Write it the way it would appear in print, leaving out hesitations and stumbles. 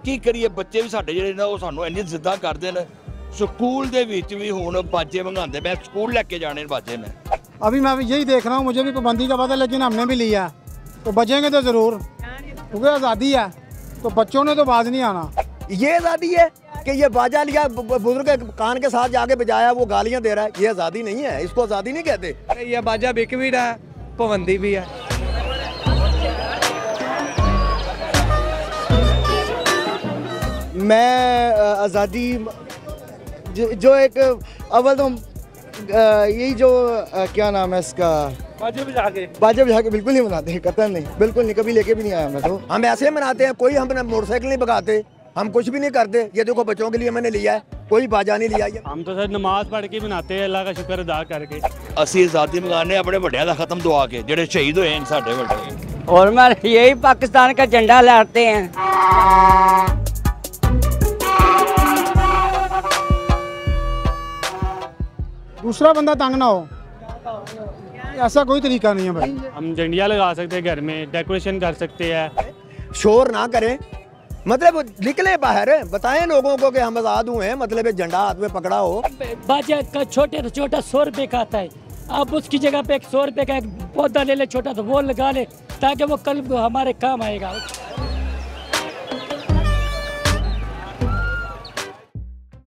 की करिए बच्चे भी साडे जिहड़े ने ओह सानू इन्नी जिद्दां करदे ने। स्कूल दे विच भी हुण बाजे मंगाते, मैं स्कूल लेके जाने बाजे ने। अभी मैं यही देख रहा हूँ, मुझे भी पाबंदी का पता, लेकिन हमने भी लिया तो बचेंगे तो ज़रूर, क्योंकि आज़ादी है तो बच्चों ने तो बाज नहीं आना। ये आज़ादी है कि ये बाजा लिया, बुजुर्ग कान के साथ जाके बजाया, वो गालियाँ दे रहा है, ये आज़ादी नहीं है, इसको आज़ादी नहीं कहते। ये बाजा बिक भी रहा है, पाबंदी भी है। मैं आज़ादी जो एक अव्वल तो यही जो क्या नाम है इसका, बाजे बजा के बिल्कुल नहीं मनाते, कतई नहीं, बिल्कुल नहीं, कभी लेके भी नहीं आया मैं तो। हम ऐसे मनाते हैं, कोई हम मोटरसाइकिल नहीं भगाते, हम कुछ भी नहीं करते। ये देखो बच्चों के लिए मैंने लिया है, कोई बाजा नहीं लिया। हम तो सर नमाज पढ़ के मनाते हैं, अल्लाह का शुक्र अदा करके। ਅਸੀਂ आज़ादी मंगाने अपने ਵੱਡਿਆਂ ਦਾ ਖਤਮ दुआ के, ਜਿਹੜੇ शहीद होए हैं साडे ਵੱਡੇ। और मैं यही पाकिस्तान का झंडा लहराते हैं। दूसरा बंदा तंग ना हो, ऐसा कोई तरीका नहीं है भाई। हम झंडिया लगा सकते हैं, घर में डेकोरेशन कर सकते हैं। शोर ना करें, मतलब निकले बाहर, बताएं लोगों को कि हम आज़ाद हुए हैं, मतलब झंडा हाथ में पकड़ा हो। बाजा का छोटे से छोटा 100 रुपए का आता है, आप उसकी जगह पे 100 रुपए का एक पौधा ले ले छोटा, तो वो लगा ले, ताकि वो कल हमारे काम आएगा।